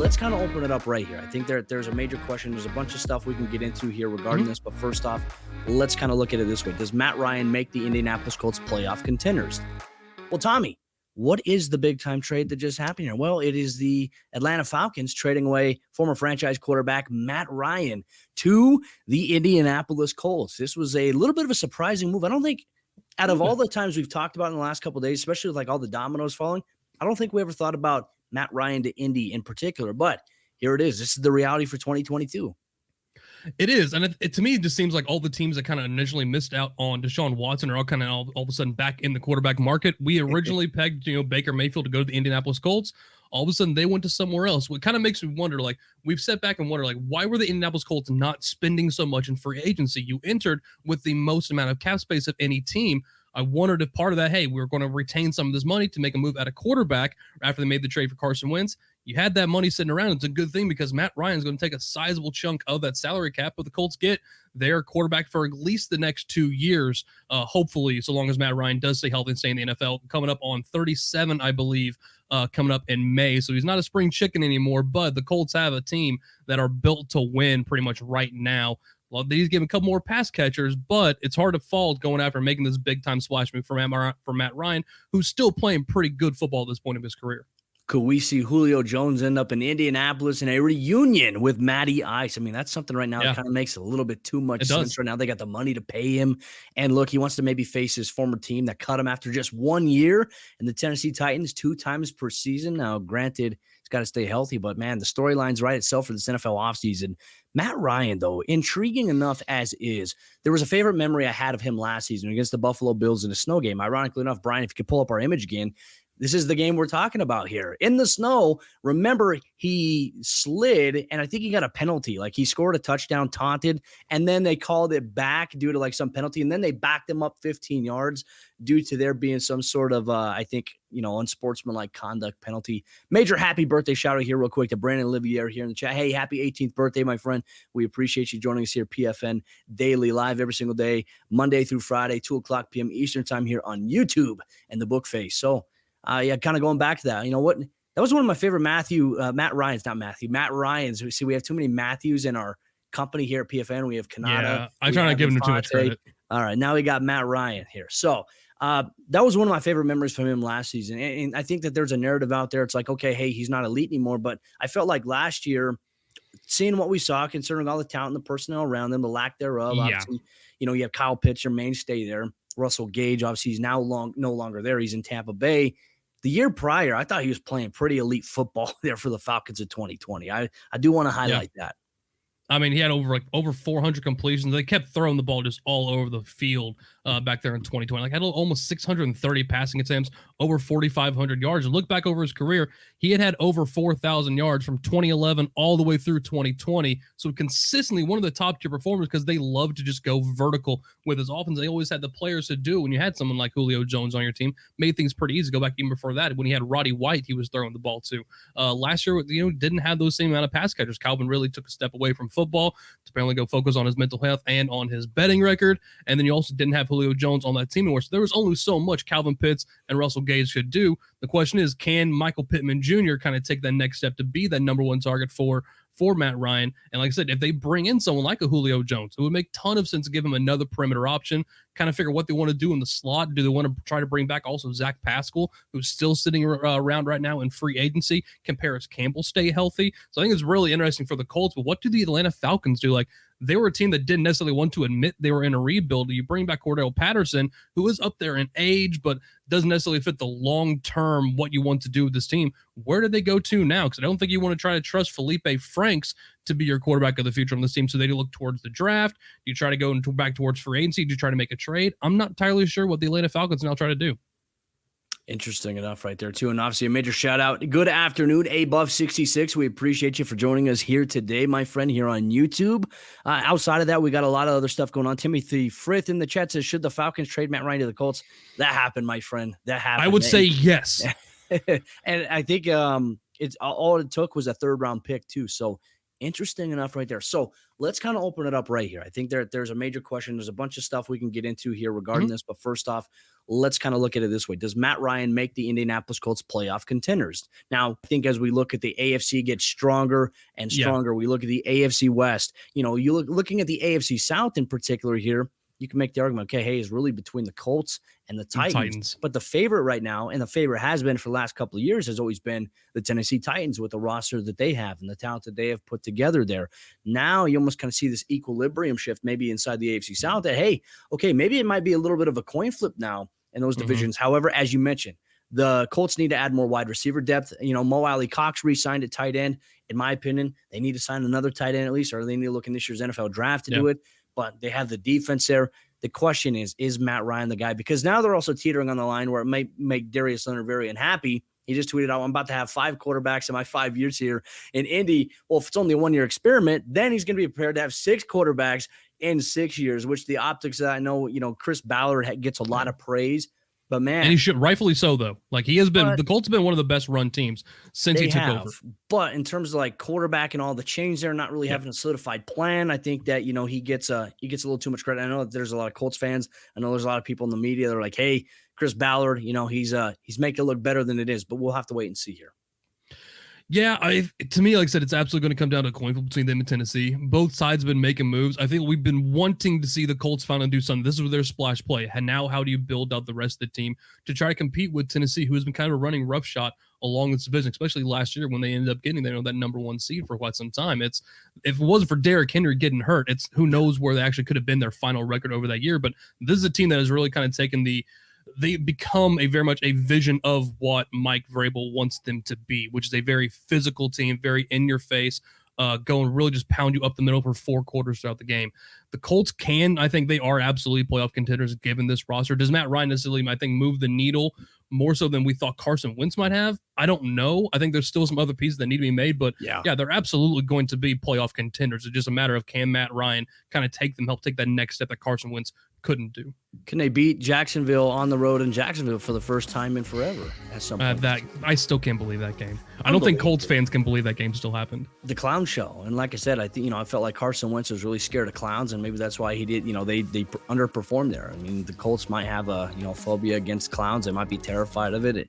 let's kind of open it up right here. I think there's a major question. There's a bunch of stuff we can get into here regarding this. But first off, let's kind of look at it this way. Does Matt Ryan make the Indianapolis Colts playoff contenders? Well, Tommy, what is the big-time trade that just happened here? Well, it is the Atlanta Falcons trading away former franchise quarterback Matt Ryan to the Indianapolis Colts. This was a little bit of a surprising move. I don't think out of all the times we've talked about in the last couple of days, especially with like all the dominoes falling, I don't think we ever thought about Matt Ryan to Indy in particular. But here it is. This is the reality for 2022. It is, and to me, it just seems like all the teams that kind of initially missed out on Deshaun Watson are all kind of all of a sudden back in the quarterback market. We originally pegged, Baker Mayfield to go to the Indianapolis Colts. All of a sudden, they went to somewhere else. What kind of makes me wonder, like, we've sat back and wonder, like, why were the Indianapolis Colts not spending so much in free agency? You entered with the most amount of cap space of any team. I wondered if part of that, hey, we were going to retain some of this money to make a move at a quarterback after they made the trade for Carson Wentz. You had that money sitting around. It's a good thing because Matt Ryan's going to take a sizable chunk of that salary cap, but the Colts get their quarterback for at least the next 2 years, hopefully, so long as Matt Ryan does stay healthy and stay in the NFL. Coming up on 37, I believe, coming up in May. So he's not a spring chicken anymore, but the Colts have a team that are built to win pretty much right now. Well, he's given a couple more pass catchers, but it's hard to fault going after making this big-time splash move for Matt Ryan, who's still playing pretty good football at this point of his career. Could we see Julio Jones end up in Indianapolis in a reunion with Matty Ice? I mean, that's something right now that kind of makes a little bit too much sense right now. They got the money to pay him. And look, he wants to maybe face his former team that cut him after just 1 year in the Tennessee Titans 2 times per season. Now, granted, he's got to stay healthy, but man, the storyline's right itself for this NFL offseason. Matt Ryan, though, intriguing enough as is. There was a favorite memory I had of him last season against the Buffalo Bills in a snow game. Ironically enough, Brian, if you could pull up our image again, this is the game we're talking about here. In the snow, remember, he slid, and I think he got a penalty. Like, he scored a touchdown, taunted, and then they called it back due to, like, some penalty, and then they backed him up 15 yards due to there being some sort of, I think, unsportsmanlike conduct penalty. Major happy birthday shout-out here real quick to Brandon Olivier here in the chat. Hey, happy 18th birthday, my friend. We appreciate you joining us here, PFN Daily, live every single day, Monday through Friday, 2 o'clock p.m. Eastern time here on YouTube and the Book Face. So, kind of going back to that, that was one of my favorite Matt Ryans. See, we have too many Matthews in our company here at PFN. We have Kanata. Yeah, I try not to give him too much credit. All right, now we got Matt Ryan here. So that was one of my favorite memories from him last season. And I think that there's a narrative out there. It's like, okay, hey, he's not elite anymore. But I felt like last year, seeing what we saw, considering all the talent and the personnel around them, the lack thereof, obviously, you have Kyle Pitts, your mainstay there. Russell Gage, obviously, he's now no longer there. He's in Tampa Bay. The year prior, I thought he was playing pretty elite football there for the Falcons in 2020. I do want to highlight that. I mean, he had over 400 completions. They kept throwing the ball just all over the field back there in 2020. Like, had almost 630 passing attempts, over 4,500 yards. And look back over his career, he had over 4,000 yards from 2011 all the way through 2020. So consistently one of the top tier performers because they love to just go vertical with his offense. They always had the players to do. When you had someone like Julio Jones on your team, made things pretty easy. Go back even before that. When he had Roddy White, he was throwing the ball too. Last year, didn't have those same amount of pass catchers. Calvin really took a step away from football to apparently go focus on his mental health and on his betting record. And then you also didn't have Julio Jones on that team anymore. So there was only so much Calvin Pitts and Russell Gage could do. The question is, can Michael Pittman Jr. kind of take that next step to be that number one target for Matt Ryan? And like I said, if they bring in someone like a Julio Jones, it would make a ton of sense to give him another perimeter option, kind of figure what they want to do in the slot. Do they want to try to bring back also Zach Pascal, who's still sitting around right now in free agency? Can Paris Campbell stay healthy? So I think it's really interesting for the Colts, but what do the Atlanta Falcons do? Like, they were a team that didn't necessarily want to admit they were in a rebuild. You bring back Cordell Patterson, who is up there in age, but doesn't necessarily fit the long-term what you want to do with this team. Where do they go to now? Because I don't think you want to try to trust Felipe Franks to be your quarterback of the future on this team. So they look towards the draft. Do you try to go back towards free agency? Do you try to make a trade? I'm not entirely sure what the Atlanta Falcons now try to do. Interesting enough right there, too. And obviously a major shout out. Good afternoon, Abuff66. We appreciate you for joining us here today, my friend, here on YouTube. Outside of that, we got a lot of other stuff going on. Timothy Frith in the chat says, should the Falcons trade Matt Ryan to the Colts? That happened, my friend. That happened. I would say yes. And I think it's all it took was a third-round pick, too. So interesting enough right there. So let's kind of open it up right here. I think there's a major question. There's a bunch of stuff we can get into here regarding this. But first off, let's kind of look at it this way. Does Matt Ryan make the Indianapolis Colts playoff contenders? Now, I think as we look at the AFC get stronger and stronger, we look at the AFC West, looking at the AFC South in particular here, you can make the argument, okay, hey, it's really between the Colts and the Titans. But the favorite right now, and the favorite has been for the last couple of years, has always been the Tennessee Titans with the roster that they have and the talent that they have put together there. Now you almost kind of see this equilibrium shift maybe inside the AFC South that, hey, okay, maybe it might be a little bit of a coin flip now in those divisions. However, as you mentioned, the Colts need to add more wide receiver depth. Mo Alley Cox re-signed at tight end. In my opinion, they need to sign another tight end at least, or they need to look in this year's NFL draft to do it. But they have the defense there. The question is Matt Ryan the guy? Because now they're also teetering on the line where it might make Darius Leonard very unhappy. He just tweeted out, I'm about to have 5 quarterbacks in my 5 years here in Indy. Well, if it's only a 1-year experiment, then he's going to be prepared to have 6 quarterbacks in 6 years, which the optics that I know, Chris Ballard gets a lot of praise. But man, and he should, rightfully so, though. Like he has been, the Colts have been one of the best run teams since he took over. But in terms of like quarterback and all the change, they're not really having a solidified plan. I think that he gets a little too much credit. I know that there's a lot of Colts fans. I know there's a lot of people in the media that are like, hey, Chris Ballard, he's making it look better than it is. But we'll have to wait and see here. Yeah, to me, like I said, it's absolutely going to come down to a coin flip between them and Tennessee. Both sides have been making moves. I think we've been wanting to see the Colts finally do something. This is their splash play. And now how do you build out the rest of the team to try to compete with Tennessee, who has been kind of running roughshod along this division, especially last year when they ended up getting that number 1 seed for quite some time. If it wasn't for Derrick Henry getting hurt, it's who knows where they actually could have been their final record over that year. But this is a team that has really kind of taken they become very much a vision of what Mike Vrabel wants them to be, which is a very physical team, very in your face, go and really just pound you up the middle for 4 quarters throughout the game. The Colts I think they are absolutely playoff contenders given this roster. Does Matt Ryan necessarily, I think, move the needle more so than we thought Carson Wentz might have? I don't know. I think there's still some other pieces that need to be made, but yeah, they're absolutely going to be playoff contenders. It's just a matter of can Matt Ryan kind of help take that next step that Carson Wentz couldn't do. Can they beat Jacksonville on the road in Jacksonville for the first time in forever at some point? I still can't believe that game. I don't think Colts fans can believe that game still happened. The clown show. And like I said, I think, I felt like Carson Wentz was really scared of clowns, and maybe that's why he did, they underperformed there. I mean, the Colts might have a, phobia against clowns. They might be terrified of it.